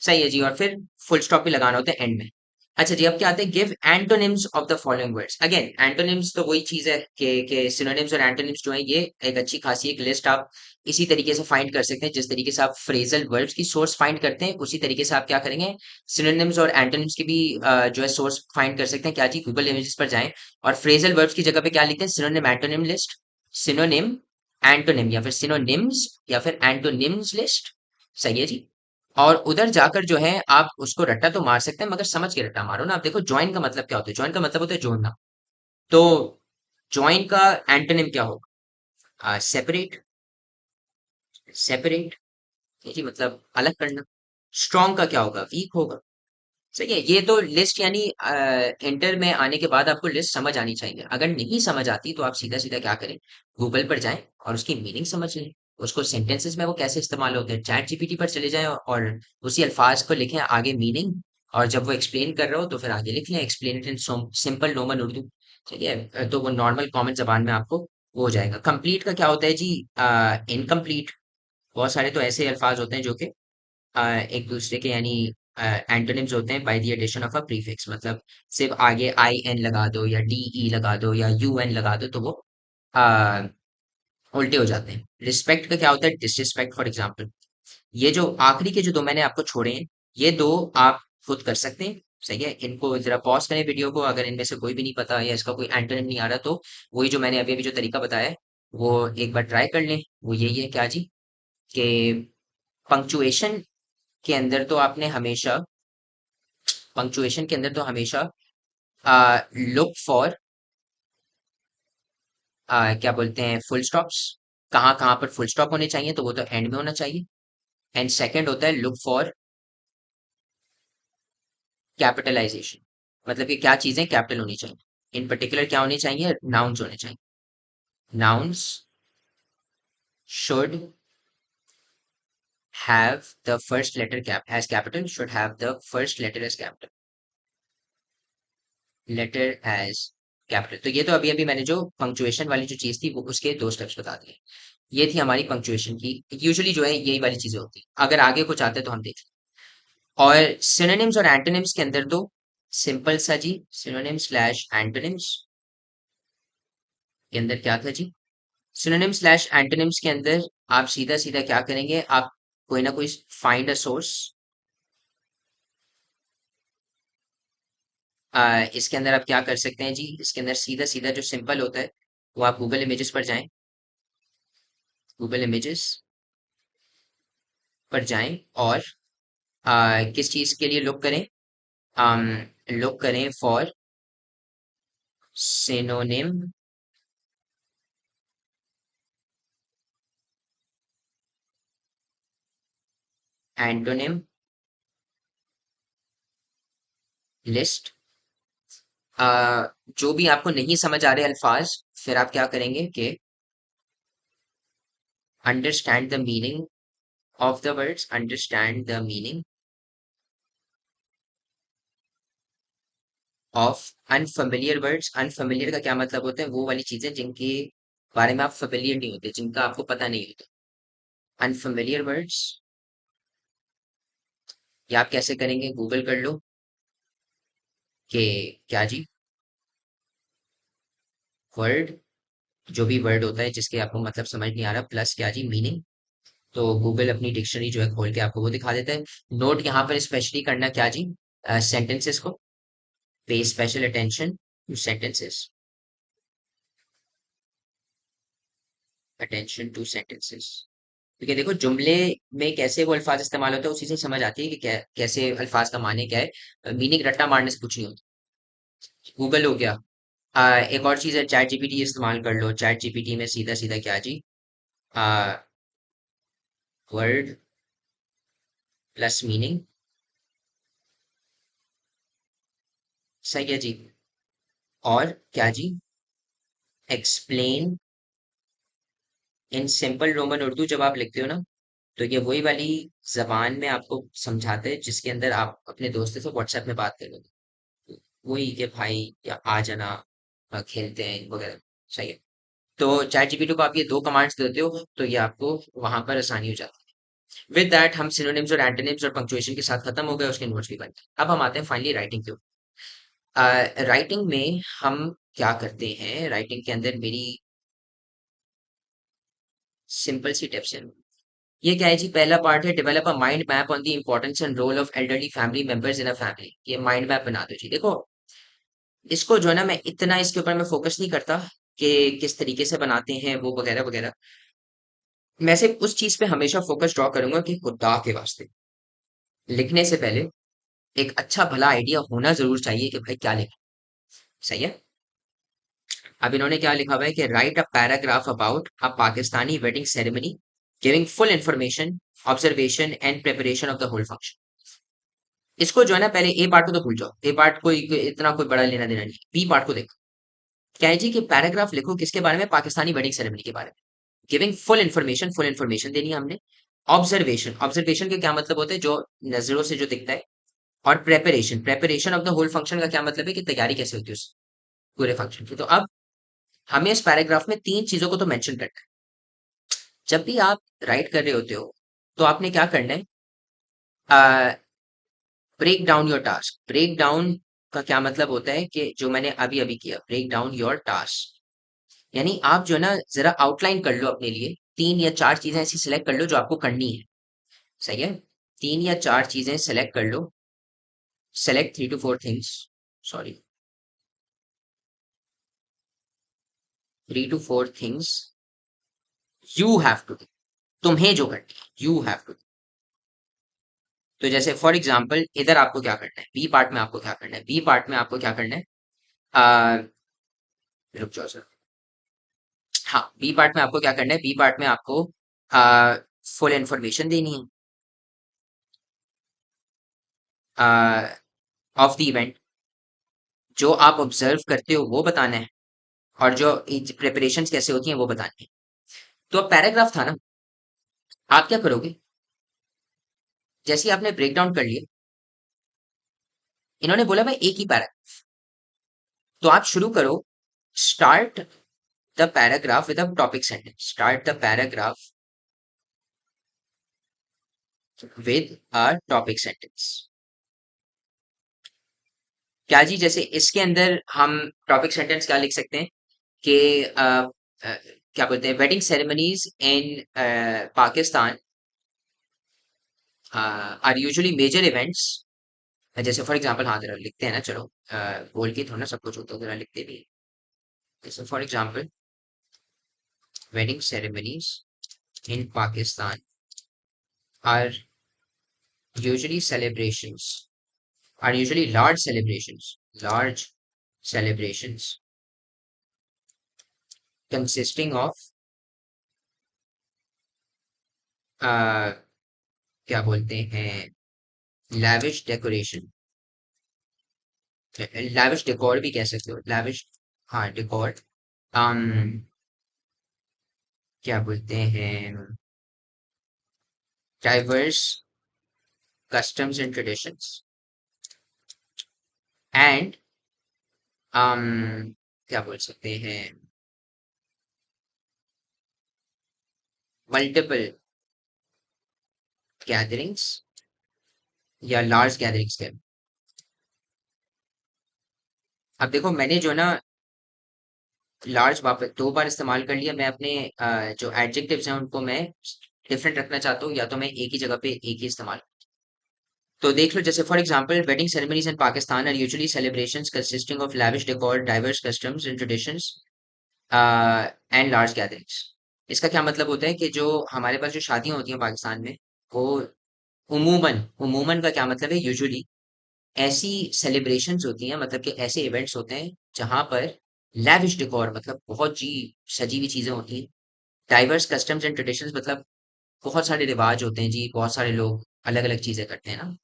सही है जी। और फिर फुल स्टॉप भी लगाना होता है एंड में। अच्छा जी, अब क्या आते हैं, give antonyms of the following words. Again antonyms तो वही चीज है कि सिनोनिम्स और एंटोनिम्स जो है ये एक अच्छी खासी एक लिस्ट आप इसी तरीके से फाइंड कर सकते हैं जिस तरीके से आप फ्रेजल वर्ड्स की सोर्स फाइंड करते हैं, उसी तरीके से आप क्या करेंगे, सिनोनिम्स और एंटोनिम्स की भी जो है सोर्स फाइंड कर सकते हैं। क्या जी, गूगल इमेजेस पर जाएं और फ्रेजल वर्ड्स की जगह पे क्या लिखते हैं, synonym antonym list, synonym antonym या फिर सिनोनिम्स या फिर एंटोनिम्स लिस्ट। सही है जी। और उधर जाकर जो है आप उसको रट्टा तो मार सकते हैं मगर समझ के रट्टा मारो ना। आप देखो ज्वाइन का मतलब क्या होता है, ज्वाइन का मतलब होता है जोड़ना। तो ज्वाइन का एंटोनिम क्या होगा, सेपरेट। सेपरेट जी मतलब अलग करना। स्ट्रॉन्ग का क्या होगा, वीक होगा। सही है। ये तो लिस्ट यानी इंटर में आने के बाद आपको लिस्ट समझ आनी चाहिए। अगर नहीं समझ आती तो आप सीधा सीधा क्या करें, गूगल पर जाएं और उसकी मीनिंग समझ लें। उसको सेंटेंसेस में वो कैसे इस्तेमाल होते हैं, चैट जीपीटी पर चले जाएं और उसी अल्फाज को लिखें आगे मीनिंग, और जब वो एक्सप्लेन कर रहा हो तो फिर आगे लिख लें explain it in simple normal Urdu. ठीक है, तो वो नॉर्मल कॉमन जबान में आपको वो हो जाएगा। कंप्लीट का क्या होता है जी, इनकम्प्लीट। बहुत सारे तो ऐसे अल्फाज होते हैं जो कि एक दूसरे के यानी एंटोनिम्स होते हैं by the addition of a prefix. मतलब सिर्फ आगे आई एन लगा दो या डी ई लगा दो या यू एन लगा दो तो वो आ, उल्टे हो जाते हैं। रिस्पेक्ट का क्या होता है, डिसरिस्पेक्ट फॉर एग्जाम्पल। ये जो आखिरी के जो दो मैंने आपको छोड़े हैं, ये दो आप खुद कर सकते हैं। सही है, इनको जरा पॉज करें वीडियो को, अगर इनमें से कोई भी नहीं पता या इसका कोई एंटोनिम नहीं आ रहा तो वही जो मैंने अभी अभी जो तरीका बताया है वो एक बार ट्राई कर लें। वो यही है क्या जी, कि पंक्चुएशन के अंदर तो आपने हमेशा, पंक्चुएशन के अंदर तो हमेशा लुक फॉर, क्या बोलते हैं, फुल स्टॉप्स। कहाँ कहाँ पर फुल स्टॉप होने चाहिए तो वो तो एंड में होना चाहिए। एंड सेकंड होता है लुक फॉर कैपिटलाइजेशन। मतलब कि क्या चीजें कैपिटल होनी चाहिए, इन पर्टिकुलर क्या होनी चाहिए, नाउन्स होने चाहिए। Nouns should have the first letter cap as capital, should have the first letter as capital, letter as capital. तो ये तो अभी अभी मैंने जो पंक्चुएशन वाली जो चीज थी वो उसके दो स्टेप्स बता दिए। ये थी हमारी पंक्चुएशन की। यूजुअली जो है यही वाली चीजें होती है। अगर आगे कुछ आते हैं तो हम देख लें। और सिनोनिम्स और एंटोनिम्स के अंदर तो सिंपल सा जी, सिनोनिम स्लैश एंटोनिम्स के अंदर क्या था जी, सिनोनिम स्लैश एंटोनिम्स के अंदर आप सीधा सीधा क्या करेंगे, आप कोई ना कोई फाइंड अ सोर्स। इसके अंदर आप क्या कर सकते हैं जी, इसके अंदर सीधा सीधा जो सिंपल होता है वो आप गूगल इमेजेस पर जाएं, गूगल इमेजेस पर जाएं और किस चीज के लिए लुक करें, लुक करें फॉर सिनोनिम एंटोनिम लिस्ट। जो भी आपको नहीं समझ आ रहे अल्फाज, फिर आप क्या करेंगे कि understand the meaning of the words, understand the meaning of unfamiliar words. Unfamiliar का क्या मतलब होता है, वो वाली चीजें जिनके बारे में आप फेमिलियर नहीं होते, जिनका आपको पता नहीं होता। अनफेमिलियर वर्ड्स, या आप कैसे करेंगे, गूगल कर लो कि क्या जी, वर्ड, जो भी वर्ड होता है जिसके आपको मतलब समझ नहीं आ रहा, प्लस क्या जी, मीनिंग। तो गूगल अपनी डिक्शनरी जो है खोल के आपको वो दिखा देता है। नोट यहाँ पर स्पेशली करना क्या जी, सेंटेंसेस को, पे special attention two sentences, attention two sentences. क्योंकि देखो जुमले में कैसे वो अल्फाज इस्तेमाल होते हैं उसी से समझ आती है कि कैसे अल्फाज का माने क्या है। मीनिंग रट्टा मारने से कुछ नहीं होता। गूगल हो गया। एक और चीज है, चैट जीपीटी इस्तेमाल कर लो। चैट जीपीटी में सीधा सीधा क्या जी, वर्ड प्लस मीनिंग, सही है जी। और क्या जी, explain in simple Roman Urdu. जब आप लिखते हो ना, तो ये वही वाली जबान में आपको समझाते हैं जिसके अंदर आप अपने दोस्तों से व्हाट्सएप में बात करोगे। वही कि भाई या आ जाना, खेलते हैं वगैरह, सही है। तो चैट जीपीटी को आप ये दो कमांड्स देते हो तो ये आपको वहां पर आसानी हो जाती है। विद दैट हम सिनोनिम्स और एंटोनिम्स और पंक्चुएशन के साथ खत्म हो गए, उसके नोट्स भी बनते हैं। अब हम आते हैं फाइनली राइटिंग के ऊपर। राइटिंग में हम क्या करते हैं, राइटिंग के अंदर मेरी सिंपल सी टिप्स है। ये क्या है जी, पहला पार्ट है, develop a mind map on the importance and role of elderly family members in a family. ये माइंड मैप बना दो जी। देखो, इसको जो है ना, मैं इतना इसके ऊपर मैं फोकस नहीं करता कि किस तरीके से बनाते हैं वो वगैरह वगैरह। मैं सिर्फ उस चीज पे हमेशा फोकस ड्रॉ करूंगा कि खुदा के वास्ते लिखने से पहले एक अच्छा भला आइडिया होना जरूर चाहिए कि भाई क्या लिखना। सही है। अब इन्होंने क्या लिखा हुआ है कि write a paragraph about a Pakistani wedding ceremony giving full information, observation and preparation of the whole function. इसको जो है ना, पहले ए पार्ट को तो भूल जाओ, ए पार्ट को इतना कोई बड़ा लेना देना नहीं। बी पार्ट को देखो। क्या है जी कि पैराग्राफ लिखो किसके बारे में, पाकिस्तानी वेडिंग सेरेमनी के बारे में। गिविंग फुल इन्फॉर्मेशन देनी है हमने। ऑब्जर्वेशन, ऑब्जर्वेशन के क्या मतलब होते हैं, जो नजरों से जो दिखता है। और preparation, preparation of the whole function का क्या मतलब है कि तैयारी कैसे होती है उस पूरे फंक्शन की। तो अब हमें इस पैराग्राफ में तीन चीजों को तो मेंशन करना है। जब भी आप राइट कर रहे होते हो तो आपने क्या करना है, break down your task. Break down का क्या मतलब होता है कि जो मैंने अभी अभी किया, ब्रेक डाउन योर टास्क। यानी आप जो है ना, जरा आउटलाइन कर लो अपने लिए, तीन या चार चीजें ऐसी सिलेक्ट कर लो जो आपको करनी है। सही है। तीन या चार चीजें सिलेक्ट कर लो। Select 3 to 4 things, sorry, 3 to 4 things you have to do, तुम्हें जो करनी है यू हैव टू। तो जैसे फॉर एग्जाम्पल इधर आपको क्या करना है, बी पार्ट में आपको क्या करना है, बी पार्ट में आपको क्या करना है, आ, रुक जाओ सर। हाँ, बी पार्ट में आपको क्या करना है, बी पार्ट में आपको फुल इंफॉर्मेशन देनी है ऑफ द इवेंट। जो आप ऑब्जर्व करते हो वो बताना है, और जो प्रिपरेशंस कैसे होती हैं वो बतानी है। तो अब पैराग्राफ था ना, आप क्या करोगे, जैसे ही आपने ब्रेक डाउन कर लिया, इन्होंने बोला मैं एक ही पैराग्राफ, तो आप शुरू करो। Start the paragraph with a topic sentence, start the paragraph with a topic sentence. क्या जी, जैसे इसके अंदर हम टॉपिक सेंटेंस क्या लिख सकते हैं कि क्या बोलते हैं, wedding ceremonies in Pakistan are usually major events. जैसे फॉर एग्जांपल, हाँ जरा लिखते हैं ना, चलो बोल के थोड़ा ना सब कुछ होता है, जरा लिखते भी हैं। जैसे for example, wedding ceremonies in Pakistan are usually celebrations, are usually large celebrations consisting of क्या बोलते हैं, lavish decoration, lavish decor भी कह सकते हो, lavish, हाँ decor, um, क्या बोलते हैं, diverse customs and traditions, and क्या बोल सकते हैं, multiple gatherings या लार्ज गैदरिंग्स के। अब देखो, मैंने जो ना लार्ज वापस दो बार इस्तेमाल कर लिया। मैं अपने जो एडजेक्टिव्स हैं उनको मैं डिफरेंट रखना चाहता हूँ, या तो मैं एक ही जगह पे एक ही इस्तेमाल। तो देख लो, जैसे for example, wedding ceremonies in Pakistan are usually celebrations consisting of lavish decor, diverse customs and traditions and large gatherings. इसका क्या मतलब होता है कि जो हमारे पास जो शादियां होती हैं पाकिस्तान में, वो उमूमन, उमूमन का क्या मतलब है, यूजुअली ऐसी सेलिब्रेशंस होती हैं, मतलब कि ऐसे इवेंट्स होते हैं जहां पर लैविश डिकॉर, मतलब बहुत जी सजी हुई चीजें होती हैं। डाइवर्स कस्टम्स एंड ट्रेडिशंस, मतलब बहुत सारे रिवाज होते हैं जी, बहुत सारे लोग अलग अलग चीजें करते हैं ना।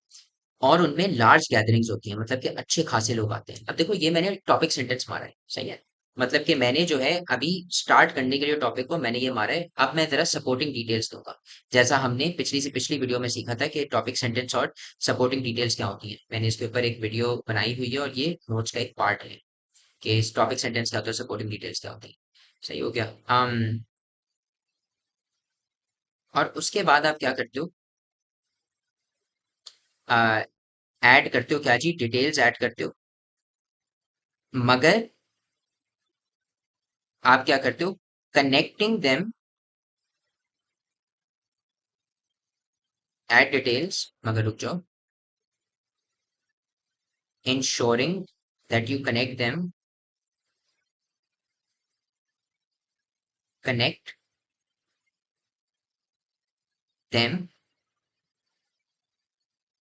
और उनमें लार्ज गैदरिंग्स होती हैं, मतलब कि अच्छे खासे लोग आते हैं। अब देखो, ये मैंने टॉपिक सेंटेंस मारा है, सही है। मतलब कि मैंने जो है अभी स्टार्ट करने के लिए टॉपिक को मैंने ये मारा है। अब मैं जरा सपोर्टिंग डिटेल्स दूंगा, जैसा हमने पिछली से पिछली वीडियो में सीखा था कि टॉपिक सेंटेंस और सपोर्टिंग डिटेल्स क्या होती हैं। मैंने इसके ऊपर एक वीडियो बनाई हुई है और ये नोट्स का एक पार्ट है कि इस टॉपिक सेंटेंस क्या होता है, सपोर्टिंग डिटेल्स क्या होती है। सही हो गया। और उसके बाद आप क्या करते हो, ऐड करते हो क्या जी, डिटेल्स ऐड करते हो। मगर आप क्या करते हो, कनेक्टिंग देम, ऐड डिटेल्स, मगर रुक जाओ, ensuring that you connect them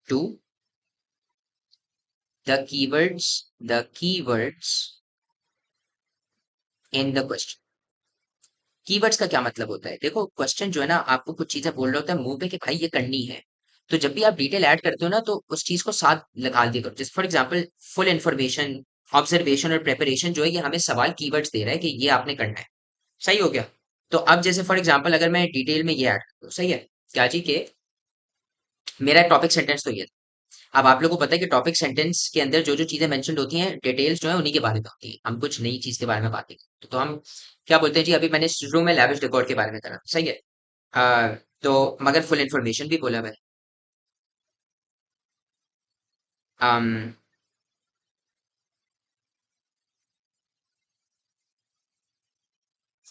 to the keywords in the question। Keywords का क्या मतलब होता है, देखो क्वेश्चन जो है ना आपको कुछ चीजें बोल रहा होता है मुंह पे कि भाई ये करनी है। तो जब भी आप डिटेल ऐड करते हो ना, तो उस चीज को साथ लगा दिया करो। जैसे for example, full information, observation और प्रेपरेशन जो है, ये हमें सवाल कीवर्ड्स दे रहा है कि ये आपने करना है। सही हो गया। तो अब जैसे फॉर एग्जांपल, अगर मैं डिटेल में ये ऐड करता हूँ, सही है क्या जी, के मेरा टॉपिक सेंटेंस तो ये था। अब आप लोगों को पता है कि टॉपिक सेंटेंस के अंदर जो जो चीजें मेंशन होती हैं, डिटेल्स जो है उन्हीं के बारे में होती है। हम कुछ नई चीज के बारे में बात नहीं करते। तो हम क्या बोलते हैं जी, अभी मैंने शुरू में लैविश डेकोर के बारे में करा, सही है। तो मगर फुल इंफॉर्मेशन भी बोला मैंने।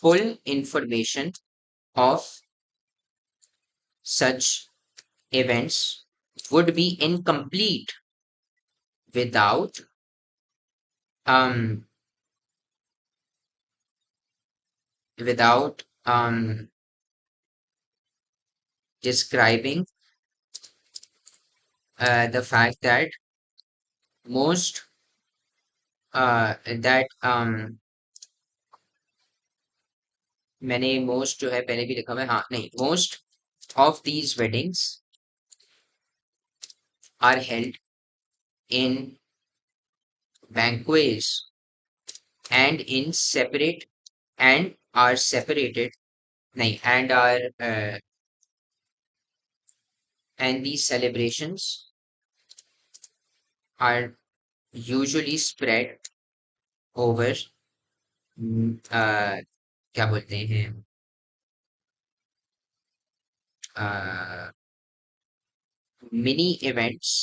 Full information of such events would be incomplete without um describing the fact that most that मैंने most जो है पहले भी लिखा हुआ है, हाँ नहीं, most of these weddings are held in banquets and in separate and are separated, nahi, and these celebrations are usually spread over क्या बोलते हैं, मिनी इवेंट्स।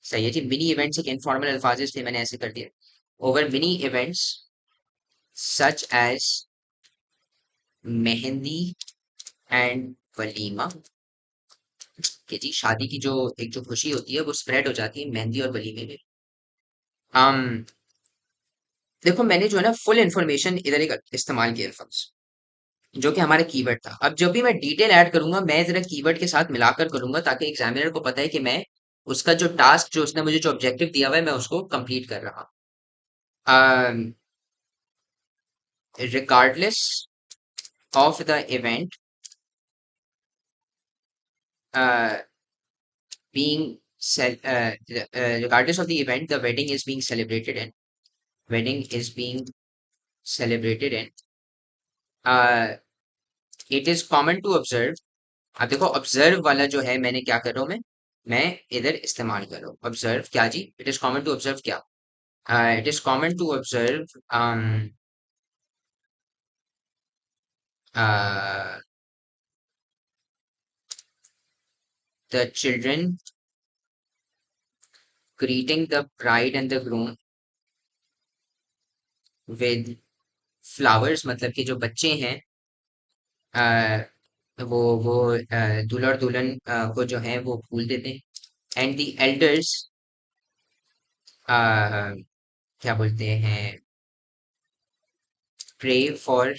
सही है जी, मिनी इवेंट्स एक इनफॉर्मल अल्फाज थे, मैंने ऐसे कर दिया। Over mini events such as mehndi and walima, कि जी शादी की जो एक जो खुशी होती है वो स्प्रेड हो जाती है मेहंदी और वलीमे में। um, देखो मैंने जो है ना फुल इंफॉर्मेशन इधर एक इस्तेमाल किया लफ्ज, जो कि हमारा कीवर्ड था। अब जब भी मैं डिटेल ऐड करूंगा, मैं जरा कीवर्ड के साथ मिलाकर करूंगा, ताकि एग्जामिनर को पता है कि मैं उसका जो टास्क, जो उसने मुझे जो ऑब्जेक्टिव दिया हुआ है, मैं उसको कंप्लीट कर रहा हूँ। regardless of the event uh, being regardless of the event the wedding is being celebrated in, wedding is being celebrated in, uh, it is common to observe। अब देखो ऑब्जर्व वाला जो है, मैंने क्या कर रहा हूँ, मैं इधर इस्तेमाल कर रहा हूँ ऑब्जर्व, क्या जी, it is common to observe क्या, it is common to observe the children greeting the bride and the groom with flowers, मतलब कि जो बच्चे हैं, वो दूल्हा और दुल्हन को जो है वो फूल देते हैं। एंड द एल्डर्स, क्या बोलते हैं, pray for,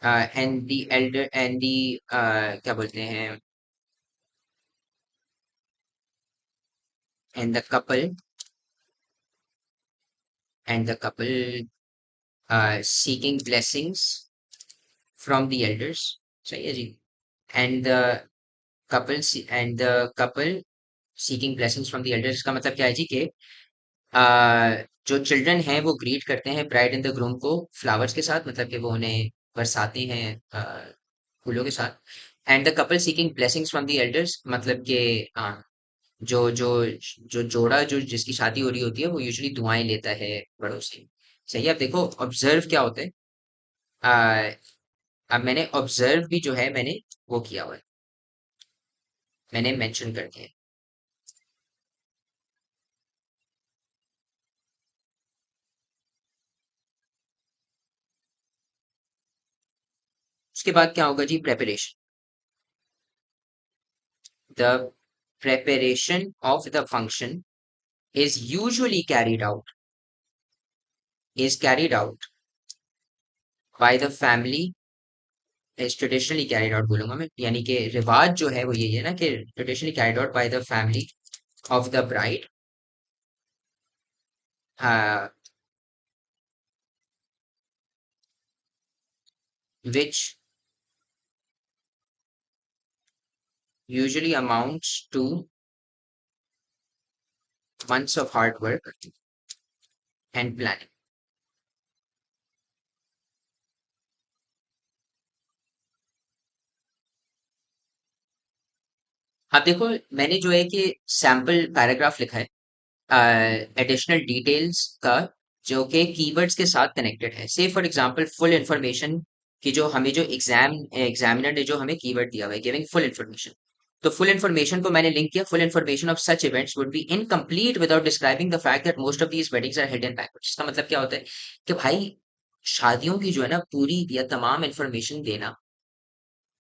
and the elder and the क्या बोलते हैं, and the couple and the couple seeking blessings from the elders, सही है जी, and the couple seeking blessings from the elders, इसका मतलब क्या है जी कि जो चिल्ड्रन हैं वो ग्रीट करते हैं ब्राइड एंड द ग्रूम को फ्लावर्स के साथ, मतलब कि वो उन्हें बरसाते हैं फूलों के साथ। And the couple seeking blessings from the elders, मतलब कि जो जो जो जोड़ा जो जिसकी शादी हो रही होती है वो यूजुअली दुआएं लेता है बड़ों से। सही है। अब देखो ऑब्जर्व क्या होता है। आ, अब मैंने ऑब्जर्व भी जो है मैंने वो किया हुआ है, मैंने मेंशन कर दिया है। उसके बाद क्या होगा जी, preparation. The preparation of the function is usually carried out by the family, is traditionally carried out बोलूंगा मैं, यानी कि रिवाज जो है वो यही है ना कि traditionally carried out by the family of the bride, uh, which usually amounts to months of hard work and planning। अब देखो मैंने जो है कि सैम्पल पैराग्राफ लिखा है एडिशनल डिटेल्स का, जो कि कीवर्ड्स के साथ कनेक्टेड है। से फॉर एग्जांपल फुल इंफॉर्मेशन की जो हमें जो एग्जामिनर ने जो हमें कीवर्ड दिया हुआ है, गिविंग फुल इंफॉर्मेशन, तो फुल इंफॉर्मेशन को मैंने लिंक किया, full information of such events would be incomplete without describing the fact that most of these weddings are hidden backwards. इसका मतलब क्या होता है कि भाई शादियों की जो है ना पूरी या तमाम इंफॉर्मेशन देना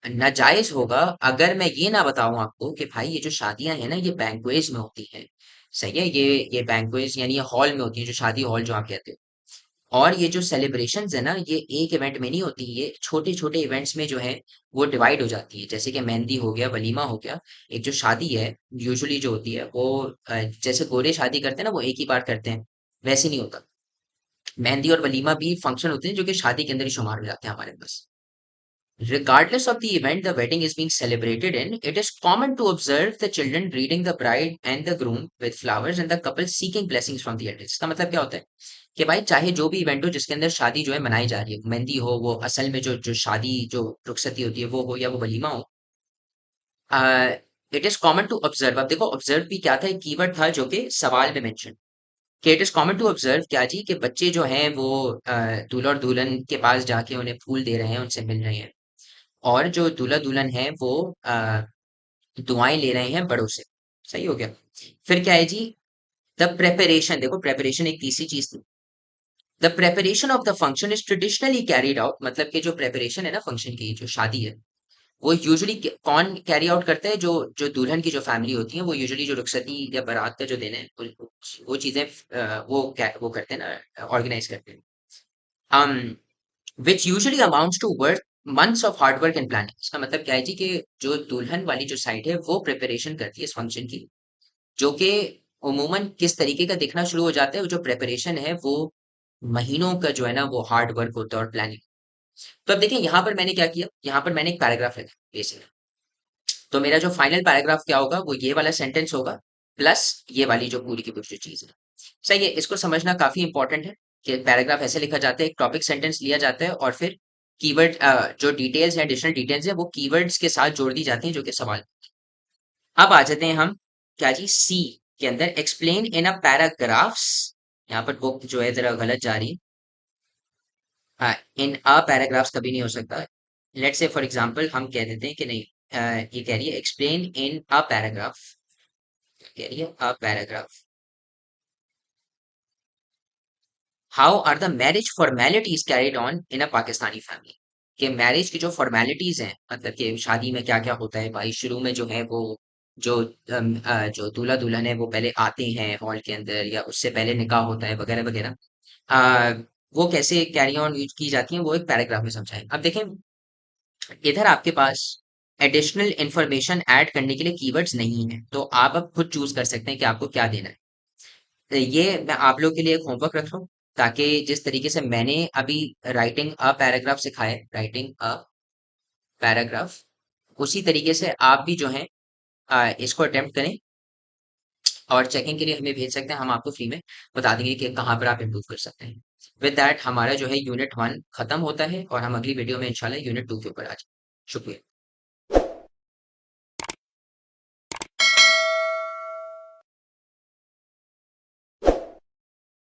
नाजायज होगा अगर मैं ये ना बताऊं आपको कि भाई ये जो शादियां हैं ना ये बैंक्वेज में होती हैं। सही है। ये बैंक्वेज यानी ये हॉल में होती है, जो शादी हॉल जो आप कहते हो। और ये जो सेलिब्रेशंस है ना ये एक इवेंट में नहीं होती, ये छोटे छोटे इवेंट्स में जो है वो डिवाइड हो जाती है। जैसे कि मेहंदी हो गया, वलीमा हो गया। एक जो शादी है यूजुअली जो होती है वो जैसे गोरे शादी करते हैं ना वो एक ही बार करते हैं, वैसे नहीं होता। मेहंदी और वलीमा भी फंक्शन होते हैं जो कि शादी के अंदर ही शुमार हो जाते हैं हमारे पास। Regardless of the event the wedding is being celebrated in, it is common to observe the children greeting the bride and the groom with flowers and the couple seeking blessings from the elders। इसका मतलब क्या होता है कि भाई चाहे जो भी इवेंट हो जिसके अंदर शादी जो है मनाई जा रही है, मेहंदी हो, वो असल में जो जो शादी जो रुखसती होती है वो हो, या वो वलीमा हो, it is common to observe. अब देखो ऑब्जर्व भी क्या था, एक कीवर्ड था जो कि सवाल में मेंशन, कि it is common to observe क्या जी कि बच्चे जो हैं वो दूल्हा और दुल्हन के पास जाके उन्हें फूल दे रहे हैं, उनसे मिल रहे हैं, और जो दूल्हा दुल्हन है वो दुआएं ले रहे हैं बड़ों से। सही हो गया। फिर क्या है जी, द प्रेपरेशन, देखो प्रेपरेशन एक तीसरी चीज थी। The preparation of the function is traditionally carried out, मतलब कि जो प्रेपरेशन है ना फंक्शन की, जो शादी है, वो यूजुअली कौन कैरी आउट करता है, जो जो दुल्हन की जो फैमिली होती है वो यूजुअली जो रुखसती या बारात का जो दिन है वो चीजें वो करते हैं ना, ऑर्गेनाइज करते हैं। um which usually amounts to work months of hard work and planning। इसका मतलब क्या है जी कि जो दुल्हन वाली जो साइड है वो प्रिपरेशन करती है इस फंक्शन की, जो कि उमूमन किस तरीके का दिखना शुरू हो जाता है, जो प्रिपरेशन है वो महीनों का जो है ना वो हार्ड वर्क होता है और प्लानिंग। तो अब देखिए यहाँ पर मैंने क्या किया, यहाँ पर मैंने एक पैराग्राफ लिखा बेसिकली। तो मेरा जो फाइनल पैराग्राफ क्या होगा वो ये वाला सेंटेंस होगा, प्लस ये वाली जो पूरी की पूरी जो चीज है। सही है। इसको समझना काफी इंपॉर्टेंट है कि पैराग्राफ ऐसे लिखा जाता है, एक टॉपिक सेंटेंस लिया जाता है और फिर कीवर्ड जो डिटेल्स है, एडिशनल डिटेल्स है, वो कीवर्ड्स के साथ जोड़ दी जाती हैं जो कि सवाल। अब आ जाते हैं हम क्या जी, सी के अंदर, एक्सप्लेन इन अ पैराग्राफ्स। यहाँ पर बुक जो है जरा गलत जा रही है, इन अ पैराग्राफ्स कभी नहीं हो सकता। लेट्स से फॉर एग्जांपल हम कह देते हैं कि नहीं, ये कह रही है एक्सप्लेन इन अ पैराग्राफ, कह रही है a paragraph, how are the marriage formalities carried on in a Pakistani family. कि मैरिज की जो फॉर्मेलिटीज हैं, मतलब कि शादी में क्या क्या होता है भाई, शुरू में जो है वो जो जो दूल्हा दुल्हन है वो पहले आते हैं हॉल के अंदर, या उससे पहले निकाह होता है वगैरह वगैरह, आ, वो कैसे कैरी ऑन यूज की जाती है वो एक पैराग्राफ में समझाएं। अब देखें इधर आपके पास एडिशनल इंफॉर्मेशन ऐड करने के लिए कीवर्ड्स नहीं है, तो आप अब खुद चूज कर सकते हैं कि आपको क्या देना है। तो ये मैं आप लोग के लिए एक होमवर्क रख रहा हूँ, ताकि जिस तरीके से मैंने अभी राइटिंग अ पैराग्राफ सिखाया है, राइटिंग अ पैराग्राफ, उसी तरीके से आप भी जो है इसको अटेम्प्ट करें और चेकिंग के लिए हमें भेज सकते हैं, हम आपको फ्री में बता देंगे कि कहाँ पर आप इम्प्रूव कर सकते हैं। विद दैट हमारा जो है यूनिट 1 खत्म होता है और हम अगली वीडियो में इंशाल्लाह यूनिट 2 के ऊपर आ जाए। शुक्रिया।